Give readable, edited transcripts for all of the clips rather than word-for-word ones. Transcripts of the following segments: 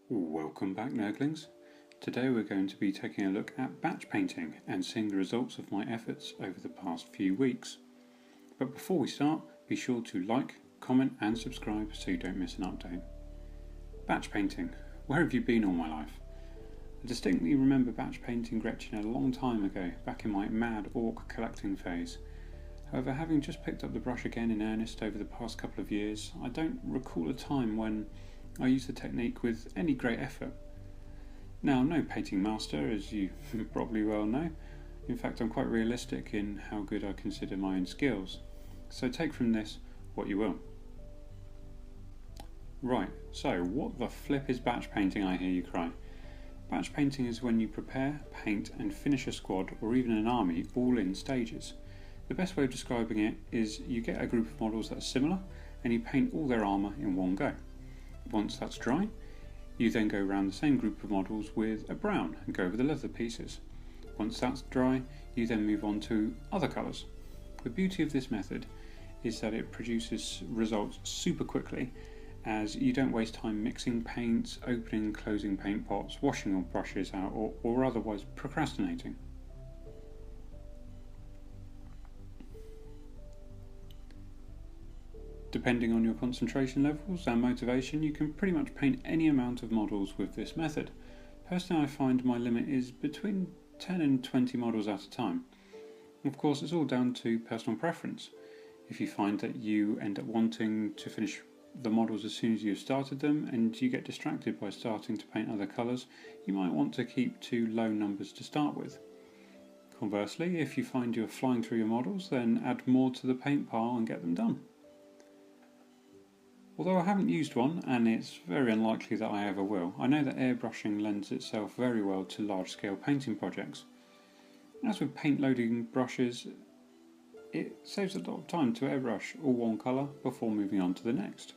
Welcome back, Nerglings. Today we're going to be taking a look at batch painting and seeing the results of my efforts over the past few weeks. But before we start, be sure to like, comment and subscribe so you don't miss an update. Batch painting. Where have you been all my life? I distinctly remember batch painting Gretchen a long time ago, back in my mad orc collecting phase. However, having just picked up the brush again in earnest over the past couple of years, I don't recall a time when I used the technique with any great effort. Now, I'm no painting master, as you probably well know. In fact, I'm quite realistic in how good I consider my own skills. So take from this what you will. Right, so what the flip is batch painting, I hear you cry? Batch painting is when you prepare, paint and finish a squad or even an army all in stages. The best way of describing it is you get a group of models that are similar and you paint all their armour in one go. Once that's dry, you then go around the same group of models with a brown and go over the leather pieces. Once that's dry, you then move on to other colours. The beauty of this method is that it produces results super quickly, as you don't waste time mixing paints, opening and closing paint pots, washing your brushes out or otherwise procrastinating. Depending on your concentration levels and motivation, you can pretty much paint any amount of models with this method. Personally, I find my limit is between 10 and 20 models at a time. Of course, it's all down to personal preference. If you find that you end up wanting to finish the models as soon as you've started them and you get distracted by starting to paint other colours, you might want to keep to low numbers to start with. Conversely, if you find you're flying through your models, then add more to the paint pile and get them done. Although I haven't used one, and it's very unlikely that I ever will, I know that airbrushing lends itself very well to large-scale painting projects. As with paint loading brushes, it saves a lot of time to airbrush all one colour before moving on to the next.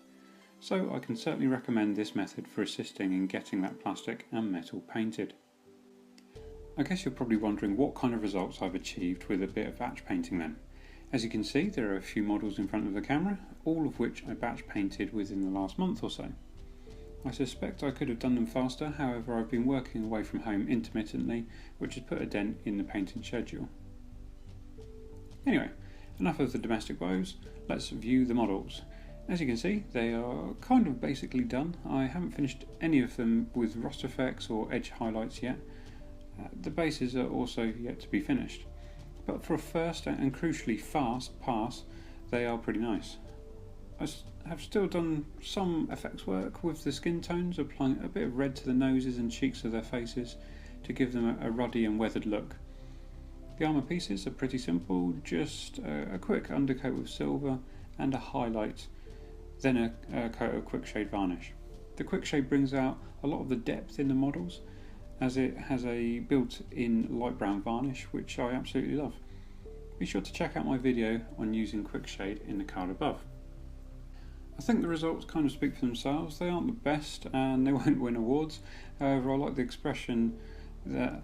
So I can certainly recommend this method for assisting in getting that plastic and metal painted. I guess you're probably wondering what kind of results I've achieved with a bit of batch painting then. As you can see, there are a few models in front of the camera, all of which I batch painted within the last month or so. I suspect I could have done them faster, however I've been working away from home intermittently, which has put a dent in the painting schedule. Anyway, enough of the domestic woes, let's view the models. As you can see, they are kind of basically done. I haven't finished any of them with rust effects or edge highlights yet. The bases are also yet to be finished. But for a first and crucially fast pass, they are pretty nice. I have still done some effects work with the skin tones, applying a bit of red to the noses and cheeks of their faces to give them a ruddy and weathered look. The armour pieces are pretty simple, just a quick undercoat with silver and a highlight, then a coat of quick shade varnish. The quick shade brings out a lot of the depth in the models, as it has a built-in light brown varnish, which I absolutely love. Be sure to check out my video on using quick shade in the card above. I think the results kind of speak for themselves. They aren't the best and they won't win awards. However, I like the expression that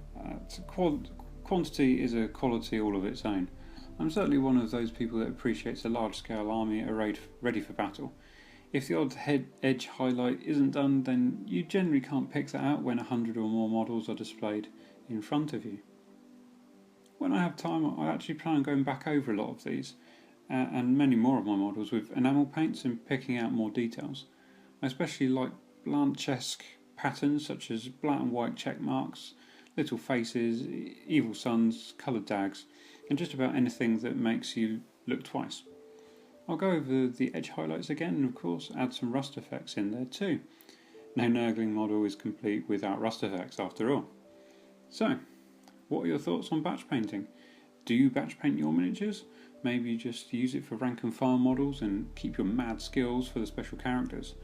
quantity is a quality all of its own. I'm certainly one of those people that appreciates a large-scale army arrayed ready for battle. If the odd edge highlight isn't done, then you generally can't pick that out when 100 or more models are displayed in front of you. When I have time, I actually plan on going back over a lot of these, and many more of my models with enamel paints and picking out more details. I especially like Blanche-esque patterns such as black and white check marks, little faces, evil suns, coloured dags, and just about anything that makes you look twice. I'll go over the edge highlights again and of course add some rust effects in there too. No Nergling model is complete without rust effects after all. So, what are your thoughts on batch painting? Do you batch paint your miniatures? Maybe you just use it for rank and file models and keep your mad skills for the special characters.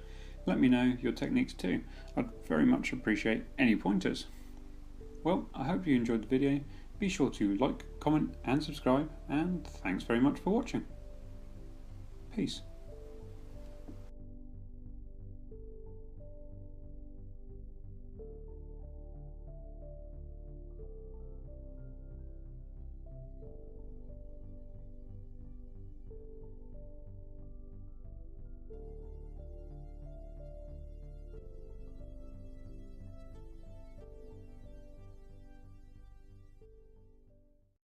Let me know your techniques too. I'd very much appreciate any pointers. Well, I hope you enjoyed the video. Be sure to like, comment and subscribe, and thanks very much for watching. Peace.